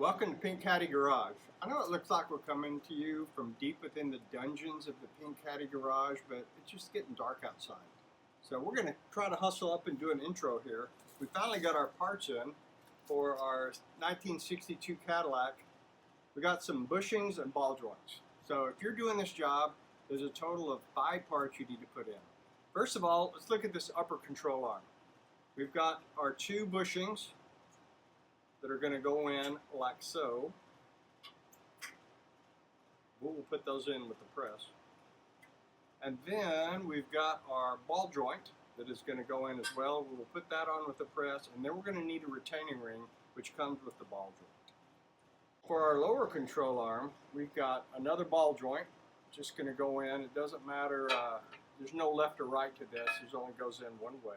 Welcome to Pink Caddy Garage. I know it looks like we're coming to you from deep within the dungeons of the Pink Caddy Garage, but it's just getting dark outside. So we're going to try to hustle up and do an intro here. We finally got our parts in for our 1962 Cadillac. We got some bushings and ball joints. So if you're doing this job, there's a total of 5 parts you need to put in. First of all, let's look at this upper control arm. We've got our 2 bushings that are going to go in like so. We'll put those in with the press. And then we've got our ball joint that is going to go in as well. We'll put that on with the press, and then we're going to need a retaining ring which comes with the ball joint. For our lower control arm, we've got another ball joint just going to go in. It doesn't matter, there's no left or right to this, it only goes in one way.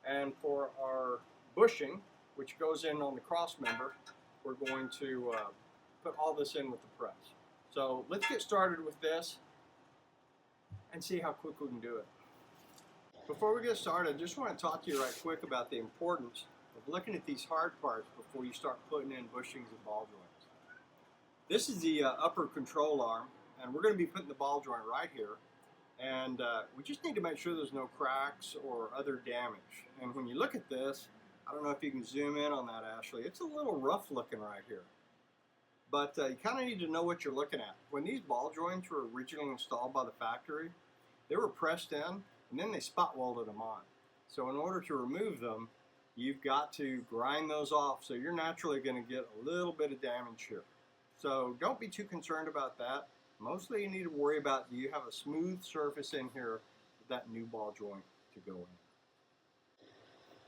And for our bushing, which goes in on the cross member, we're going to put all this in with the press. So let's get started with this and see how quick we can do it. Before we get started, I just want to talk to you right quick about the importance of looking at these hard parts before you start putting in bushings and ball joints. This is the upper control arm, and we're going to be putting the ball joint right here. And we just need to make sure there's no cracks or other damage. And when you look at this, I don't know if you can zoom in on that, Ashley. It's a little rough looking right here. But you kind of need to know what you're looking at. When these ball joints were originally installed by the factory, they were pressed in and then they spot welded them on. So in order to remove them, you've got to grind those off. So you're naturally going to get a little bit of damage here. So don't be too concerned about that. Mostly you need to worry about, do you have a smooth surface in here with that new ball joint to go in.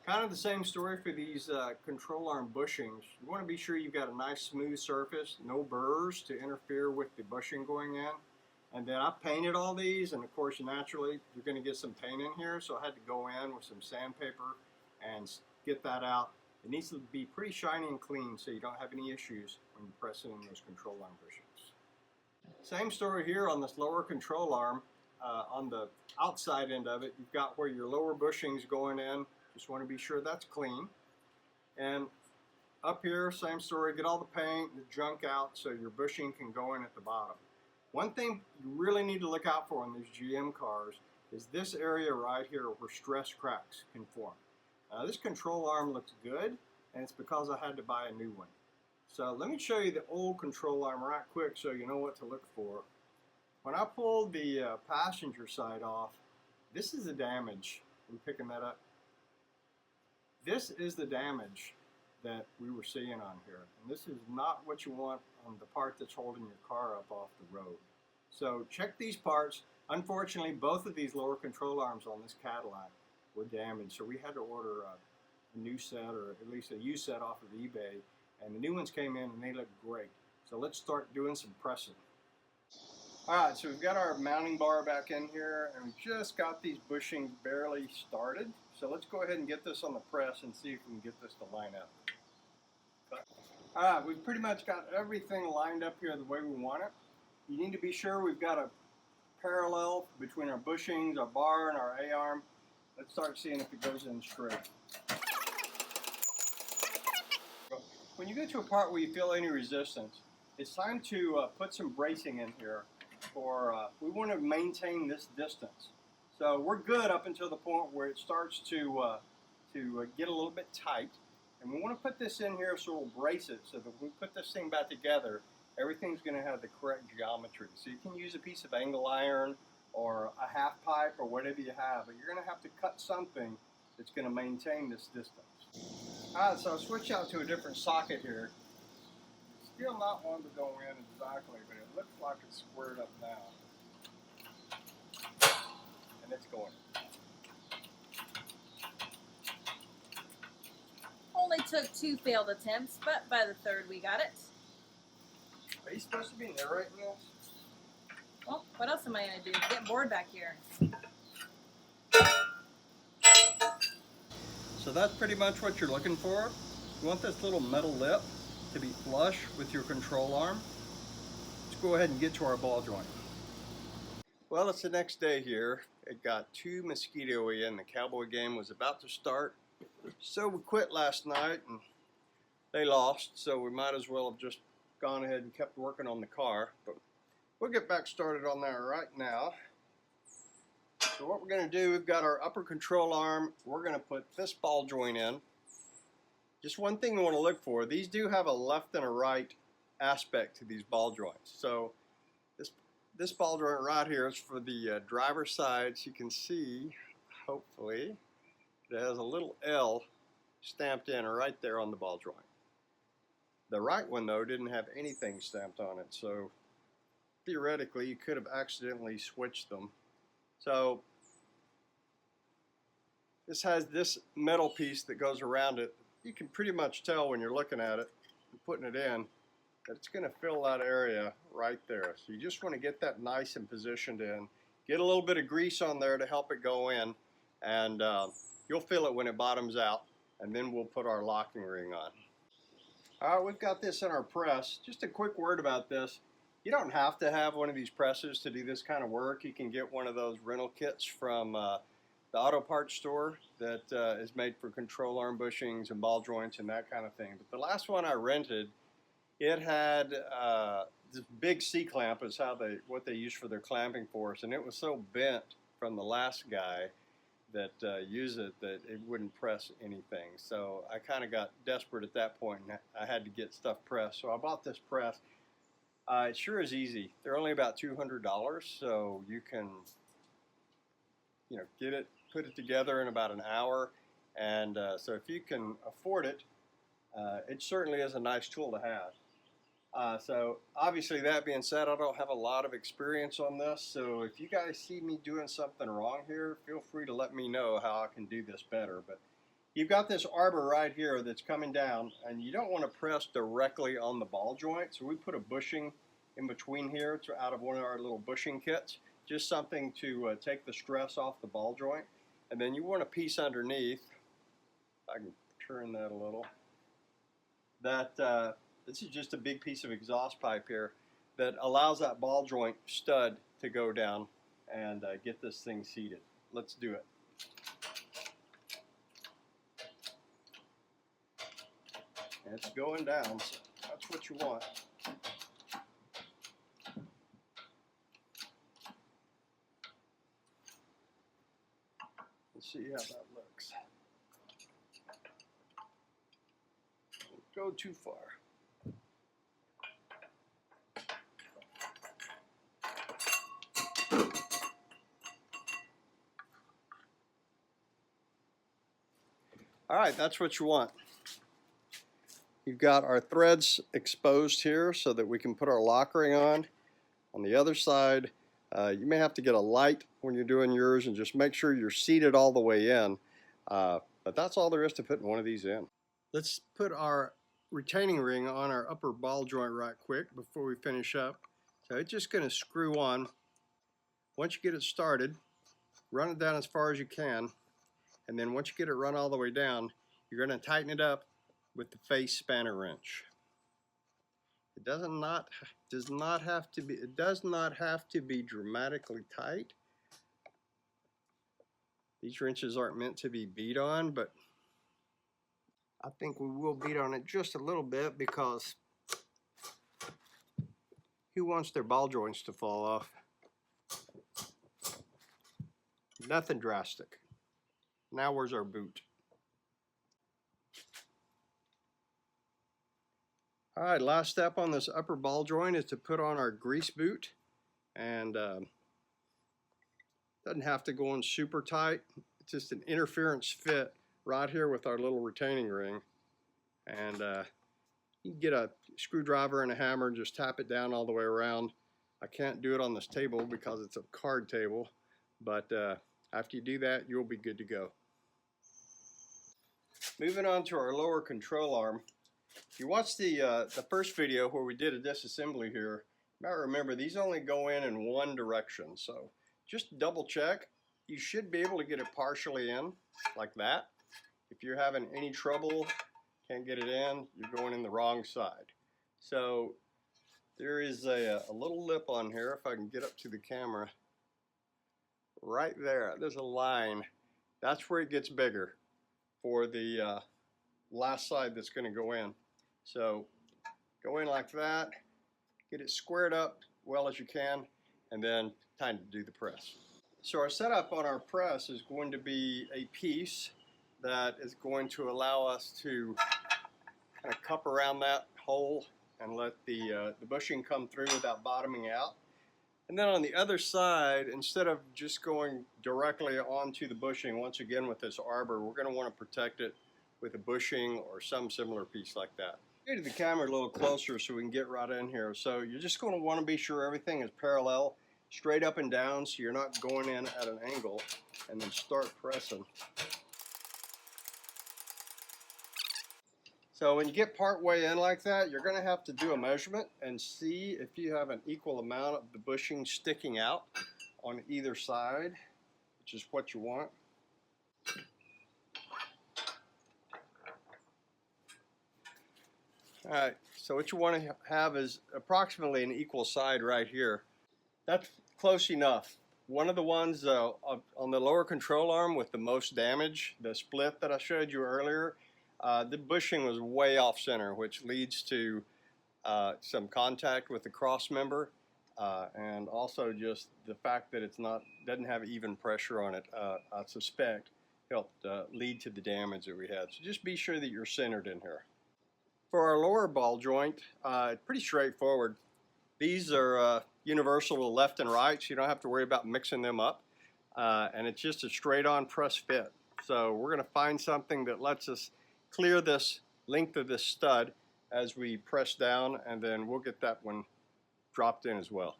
Kind of the same story for these control arm bushings. You want to be sure you've got a nice smooth surface, no burrs to interfere with the bushing going in. And then I painted all these, and of course naturally you're going to get some paint in here, so I had to go in with some sandpaper and get that out. It needs to be pretty shiny and clean so you don't have any issues when you press in those control arm bushings. Same story here on this lower control arm. On the outside end of it, you've got where your lower bushings going in. Just want to be sure that's clean. And up here, same story, get all the paint, the junk out so your bushing can go in at the bottom. One thing you really need to look out for in these GM cars is this area right here where stress cracks can form. This control arm looks good, and it's because I had to buy a new one. So let me show you the old control arm right quick so you know what to look for. When I pulled the passenger side off, this is the damage. I'm picking that up. This is the damage that we were seeing on here. And this is not what you want on the part that's holding your car up off the road. So check these parts. Unfortunately, both of these lower control arms on this Cadillac were damaged. So we had to order a new set, or at least a used set off of eBay. And the new ones came in and they look great. So let's start doing some pressing. Alright, so we've got our mounting bar back in here, and we just got these bushings barely started. So let's go ahead and get this on the press and see if we can get this to line up. Alright, we've pretty much got everything lined up here the way we want it. You need to be sure we've got a parallel between our bushings, our bar, and our A-arm. Let's start seeing if it goes in straight. When you get to a part where you feel any resistance, it's time to put some bracing in here. We want to maintain this distance. So we're good up until the point where it starts to get a little bit tight. And we want to put this in here so we'll brace it so that when we put this thing back together, everything's going to have the correct geometry. So you can use a piece of angle iron or a half pipe or whatever you have, but you're going to have to cut something that's going to maintain this distance. Alright, so I'll switch out to a different socket here. Still not one to go in exactly, but it looks like it's squared up now. And it's going. Only took 2 failed attempts, but by the 3rd we got it. Are you supposed to be narrating this? Well, what else am I going to do? Get bored back here. So that's pretty much what you're looking for. You want this little metal lip to be flush with your control arm. Let's go ahead and get to our ball joint. Well, it's the next day here. It got too mosquito-y and the Cowboy game was about to start. So we quit last night and they lost, so we might as well have just gone ahead and kept working on the car. But we'll get back started on that right now. So what we're going to do, we've got our upper control arm. We're going to put this ball joint in. Just one thing we want to look for, these do have a left and a right aspect to these ball joints. So this ball joint right here is for the driver's side. So you can see, hopefully, it has a little L stamped in right there on the ball joint. The right one, though, didn't have anything stamped on it, so theoretically you could have accidentally switched them. So this has this metal piece that goes around it. You can pretty much tell when you're looking at it and putting it in that it's going to fill that area right there. So you just want to get that nice and positioned in. Get a little bit of grease on there to help it go in, and you'll feel it when it bottoms out, and then we'll put our locking ring on. All right, we've got this in our press. Just a quick word about this. You don't have to have one of these presses to do this kind of work. You can get one of those rental kits from the auto parts store that is made for control arm bushings and ball joints and that kind of thing. But the last one I rented, it had this big C-clamp is what they use for their clamping force, and it was so bent from the last guy that used it that it wouldn't press anything. So I kind of got desperate at that point, and I had to get stuff pressed. So I bought this press. It sure is easy. They're only about $200, so you can, get it, put it together in about an hour. And so if you can afford it, it certainly is a nice tool to have. So obviously, that being said, I don't have a lot of experience on this, so if you guys see me doing something wrong here, feel free to let me know how I can do this better. But you've got this arbor right here that's coming down, and you don't want to press directly on the ball joint, so we put a bushing in between here. It's out of one of our little bushing kits, just something to take the stress off the ball joint. And then you want a piece underneath, if I can turn that a little, this is just a big piece of exhaust pipe here that allows that ball joint stud to go down and get this thing seated. Let's do it. And it's going down, so that's what you want. Let's see how that looks. Don't go too far. All right, that's what you want. You've got our threads exposed here so that we can put our lock ring on. On the other side, you may have to get a light when you're doing yours and just make sure you're seated all the way in. But that's all there is to putting one of these in. Let's put our retaining ring on our upper ball joint right quick before we finish up. So it's just going to screw on. Once you get it started, run it down as far as you can. And then once you get it run all the way down, you're going to tighten it up with the face spanner wrench. It does not have to be dramatically tight. These wrenches aren't meant to be beat on, but I think we will beat on it just a little bit because who wants their ball joints to fall off? Nothing drastic. Now where's our boot? All right, last step on this upper ball joint is to put on our grease boot, and doesn't have to go on super tight. It's just an interference fit right here with our little retaining ring, and you can get a screwdriver and a hammer and just tap it down all the way around. I can't do it on this table because it's a card table, but after you do that, you'll be good to go. Moving on to our lower control arm. If you watched the first video where we did a disassembly here, you might remember these only go in one direction. So just double check. You should be able to get it partially in like that. If you're having any trouble, can't get it in, you're going in the wrong side. So there is a little lip on here, if I can get up to the camera. Right there, there's a line. That's where it gets bigger for the last side that's going to go in. So go in like that, get it squared up well as you can, and then time to do the press. So our setup on our press is going to be a piece that is going to allow us to kind of cup around that hole and let the bushing come through without bottoming out. And then on the other side, instead of just going directly onto the bushing, once again with this arbor, we're going to want to protect it with a bushing or some similar piece like that. Get to the camera a little closer so we can get right in here. So you're just going to want to be sure everything is parallel, straight up and down, so you're not going in at an angle, and then start pressing. So when you get part way in like that, you're going to have to do a measurement and see if you have an equal amount of the bushing sticking out on either side, which is what you want. Alright, so what you want to have is approximately an equal side right here. That's close enough. One of the ones on the lower control arm with the most damage, the split that I showed you earlier, the bushing was way off center, which leads to some contact with the cross member, and also just the fact that doesn't have even pressure on it, I suspect helped lead to the damage that we had. So just be sure that you're centered in here. For our lower ball joint, pretty straightforward. These are universal to left and right, so you don't have to worry about mixing them up, and it's just a straight-on press fit. So we're going to find something that lets us clear this length of this stud as we press down, and then we'll get that one dropped in as well.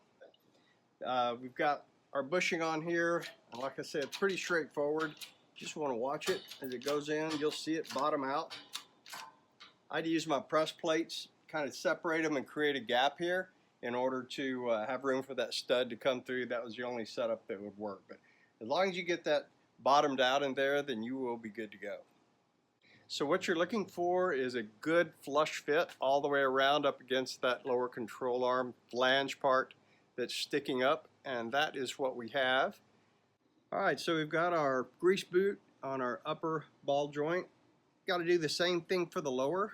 We've got our bushing on here, and like I said, it's pretty straightforward. Just want to watch it as it goes in. You'll see it bottom out. I'd use my press plates, kind of separate them and create a gap here in order to have room for that stud to come through. That was the only setup that would work. But as long as you get that bottomed out in there, then you will be good to go. So what you're looking for is a good flush fit all the way around up against that lower control arm flange part that's sticking up, and that is what we have. All right, so we've got our grease boot on our upper ball joint. Got to do the same thing for the lower.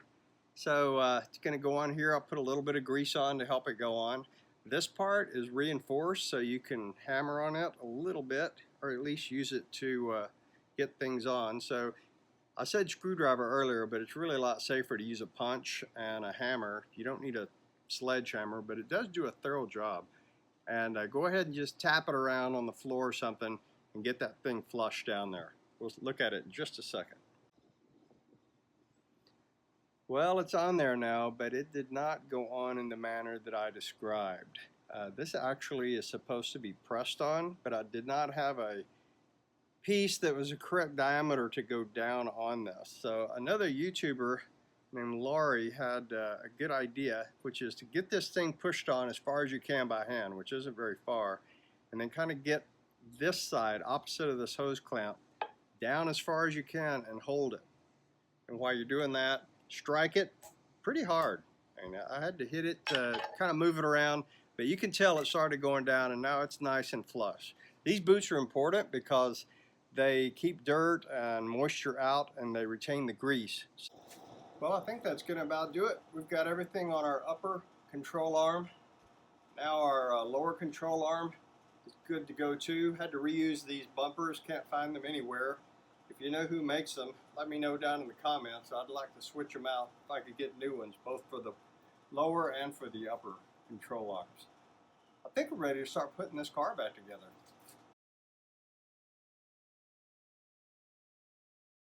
So it's going to go on here. I'll put a little bit of grease on to help it go on. This part is reinforced, so you can hammer on it a little bit, or at least use it to get things on. So I said screwdriver earlier, but it's really a lot safer to use a punch and a hammer. You don't need a sledgehammer, but it does do a thorough job. And go ahead and just tap it around on the floor or something and get that thing flush down there. We'll look at it in just a second. Well, it's on there now, but it did not go on in the manner that I described. This actually is supposed to be pressed on, but I did not have a piece that was a correct diameter to go down on this. So another YouTuber named Laurie had a good idea, which is to get this thing pushed on as far as you can by hand, which isn't very far, and then kind of get this side, opposite of this hose clamp, down as far as you can and hold it. And while you're doing that, strike it pretty hard. And I had to hit it to kind of move it around, but you can tell it started going down and now it's nice and flush. These boots are important because they keep dirt and moisture out and they retain the grease. Well, I think that's going to about do it. We've got everything on our upper control arm. Now our lower control arm is good to go too. Had to reuse these bumpers, can't find them anywhere. If you know who makes them, let me know down in the comments. I'd like to switch them out if I could get new ones, both for the lower and for the upper control arms. I think we're ready to start putting this car back together.